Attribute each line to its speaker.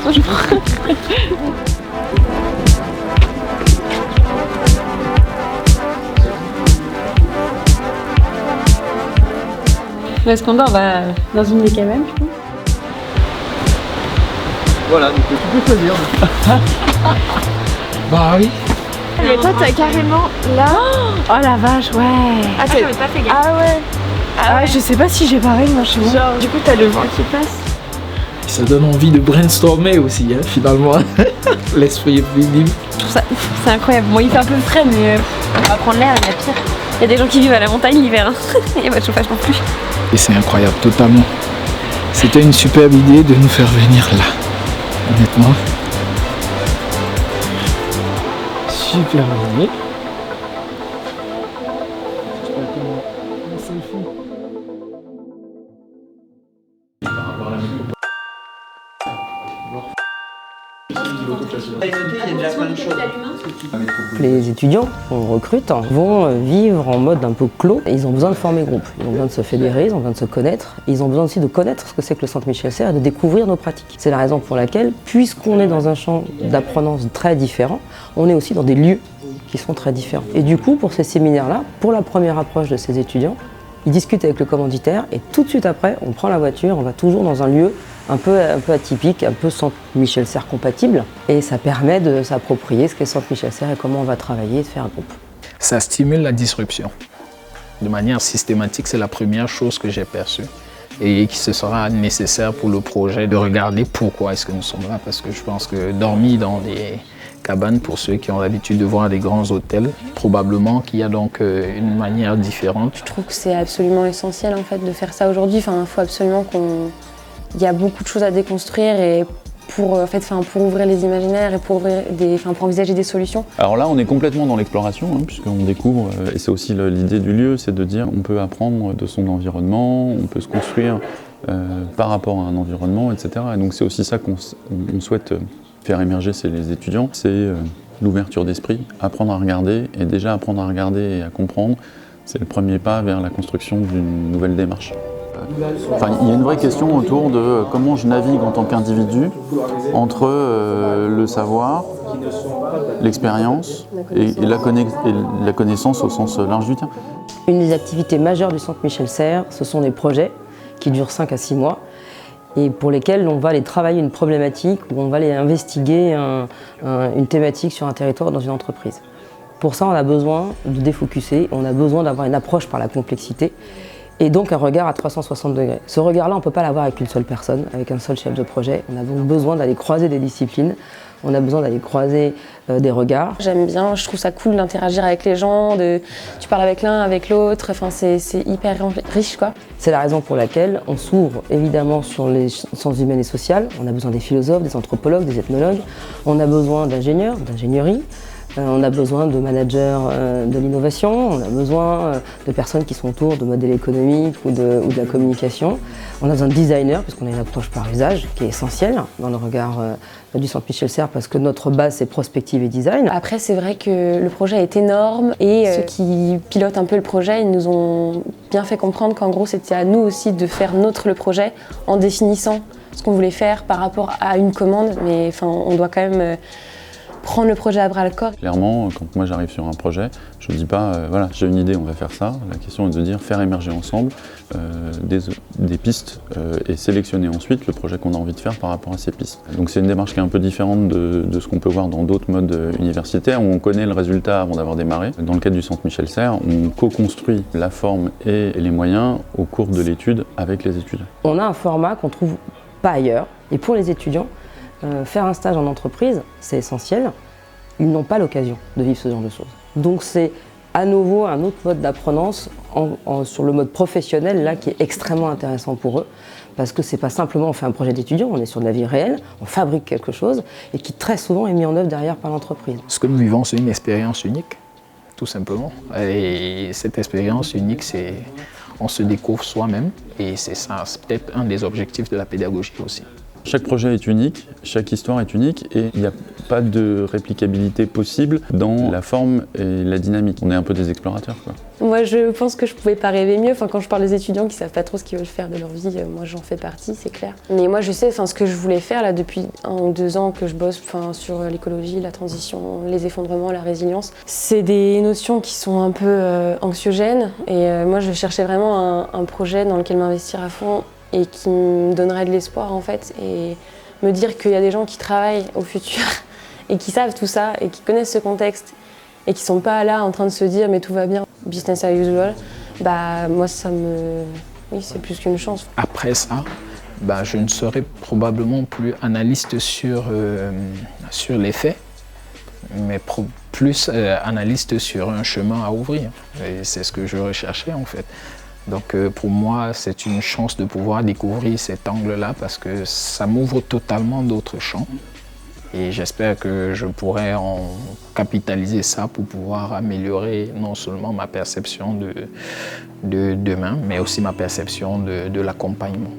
Speaker 1: Bonjour. Où est-ce qu'on dort? On va dans une des cabanes, je pense.
Speaker 2: Voilà, donc tu peux choisir.
Speaker 3: Bah oui.
Speaker 1: Et toi, t'as carrément là. Oh la vache, ouais.
Speaker 4: Ah, j'avais pas fait gaffe.
Speaker 1: Ah ouais. Ah ouais, je sais pas si j'ai pareil moi chez moi. Genre, du coup, t'as le vent qui passe.
Speaker 3: Ça donne envie de brainstormer aussi, hein, finalement. L'esprit est plus libre.
Speaker 1: Je trouve ça ouf, c'est incroyable. Bon, il fait un peu frais, mais on va prendre l'air, il y a pire. Il y a des gens qui vivent à la montagne l'hiver, hein. Il n'y a pas de chauffage non plus.
Speaker 3: Et c'est incroyable, totalement. C'était une superbe idée de nous faire venir là. Honnêtement. Super idée.
Speaker 5: Les étudiants qu'on recrute vont vivre en mode un peu clos. Ils ont besoin de former groupe, ils ont besoin de se fédérer, ils ont besoin de se connaître. Ils ont besoin aussi de connaître ce que c'est que le Centre Michel Serres et de découvrir nos pratiques. C'est la raison pour laquelle, puisqu'on est dans un champ d'apprenance très différent, on est aussi dans des lieux qui sont très différents. Et du coup, pour ces séminaires-là, pour la première approche de ces étudiants, ils discutent avec le commanditaire et tout de suite après, on prend la voiture, on va toujours dans un lieu un peu atypique, un peu Centre Michel Serres compatible. Et ça permet de s'approprier ce qu'est Centre Michel Serres et comment on va travailler et de faire un groupe.
Speaker 3: Ça stimule la disruption. De manière systématique, c'est la première chose que j'ai perçue. Et qui se sera nécessaire pour le projet de regarder pourquoi est-ce que nous sommes là. Parce que je pense que dormir dans des cabanes, pour ceux qui ont l'habitude de voir des grands hôtels, probablement qu'il y a donc une manière différente.
Speaker 4: Je trouve que c'est absolument essentiel en fait de faire ça aujourd'hui. Enfin, il faut absolument qu'on... Il y a beaucoup de choses à déconstruire et pour ouvrir les imaginaires et pour envisager des solutions.
Speaker 6: Alors là, on est complètement dans l'exploration, hein, puisqu'on découvre, et c'est aussi l'idée du lieu, c'est de dire on peut apprendre de son environnement, on peut se construire par rapport à un environnement, etc. Et donc c'est aussi ça qu'on souhaite faire émerger chez les étudiants, c'est l'ouverture d'esprit, apprendre à regarder, et déjà apprendre à regarder et à comprendre, c'est le premier pas vers la construction d'une nouvelle démarche. Enfin, il y a une vraie question autour de comment je navigue en tant qu'individu entre le savoir, l'expérience et la connaissance au sens large du terme.
Speaker 5: Une des activités majeures du Centre Michel Serres, ce sont des projets qui durent 5 à 6 mois et pour lesquels on va aller travailler une problématique ou on va aller investiguer une thématique sur un territoire dans une entreprise. Pour ça, on a besoin de défocuser, on a besoin d'avoir une approche par la complexité. Et donc un regard à 360 degrés. Ce regard-là, on ne peut pas l'avoir avec une seule personne, avec un seul chef de projet. On a donc besoin d'aller croiser des disciplines, on a besoin d'aller croiser des regards.
Speaker 4: J'aime bien, je trouve ça cool d'interagir avec les gens, tu parles avec l'un, avec l'autre, enfin, c'est hyper riche quoi.
Speaker 5: C'est la raison pour laquelle on s'ouvre évidemment sur les sciences humaines et sociales. On a besoin des philosophes, des anthropologues, des ethnologues. On a besoin d'ingénieurs, d'ingénierie. On a besoin de managers de l'innovation, on a besoin de personnes qui sont autour de modèles économiques ou de la communication. On a besoin de designers, parce qu'on a une approche par usage qui est essentielle dans le regard du Centre Michel Serres, parce que notre base c'est prospective et design.
Speaker 4: Après c'est vrai que le projet est énorme et ceux qui pilotent un peu le projet, ils nous ont bien fait comprendre qu'en gros c'était à nous aussi de faire le projet en définissant ce qu'on voulait faire par rapport à une commande, mais enfin, on doit quand même prendre le projet à bras-le-corps.
Speaker 6: Clairement, quand moi j'arrive sur un projet, je ne dis pas voilà, j'ai une idée, on va faire ça. La question est de dire faire émerger ensemble des pistes et sélectionner ensuite le projet qu'on a envie de faire par rapport à ces pistes. Donc c'est une démarche qui est un peu différente de ce qu'on peut voir dans d'autres modes universitaires où on connaît le résultat avant d'avoir démarré. Dans le cadre du Centre Michel Serres, on co-construit la forme et les moyens au cours de l'étude avec les étudiants.
Speaker 5: On a un format qu'on ne trouve pas ailleurs et pour les étudiants, faire un stage en entreprise, c'est essentiel. Ils n'ont pas l'occasion de vivre ce genre de choses. Donc c'est à nouveau un autre mode d'apprenance sur le mode professionnel là, qui est extrêmement intéressant pour eux. Parce que c'est pas simplement on fait un projet d'étudiant, on est sur de la vie réelle, on fabrique quelque chose et qui très souvent est mis en œuvre derrière par l'entreprise.
Speaker 3: Ce que nous vivons, c'est une expérience unique, tout simplement. Et cette expérience unique, c'est on se découvre soi-même et c'est ça, c'est peut-être un des objectifs de la pédagogie aussi.
Speaker 6: Chaque projet est unique, chaque histoire est unique et il n'y a pas de réplicabilité possible dans la forme et la dynamique. On est un peu des explorateurs, quoi.
Speaker 4: Moi, je pense que je pouvais pas rêver mieux. Enfin, quand je parle des étudiants qui savent pas trop ce qu'ils veulent faire de leur vie, moi j'en fais partie, c'est clair. Mais moi, je sais, ce que je voulais faire là depuis 1 ou 2 ans que je bosse, sur l'écologie, la transition, les effondrements, la résilience. C'est des notions qui sont un peu anxiogènes. Et moi, je cherchais vraiment un projet dans lequel m'investir à fond et qui me donnerait de l'espoir en fait. Et me dire qu'il y a des gens qui travaillent au futur et qui savent tout ça et qui connaissent ce contexte et qui sont pas là en train de se dire mais tout va bien, business as usual, moi oui, c'est plus qu'une chance.
Speaker 3: Après ça, je ne serai probablement plus analyste sur les faits, mais plus analyste sur un chemin à ouvrir. Et c'est ce que je recherchais en fait. Donc pour moi, c'est une chance de pouvoir découvrir cet angle-là parce que ça m'ouvre totalement d'autres champs. Et j'espère que je pourrai en capitaliser ça pour pouvoir améliorer non seulement ma perception de demain, mais aussi ma perception de l'accompagnement.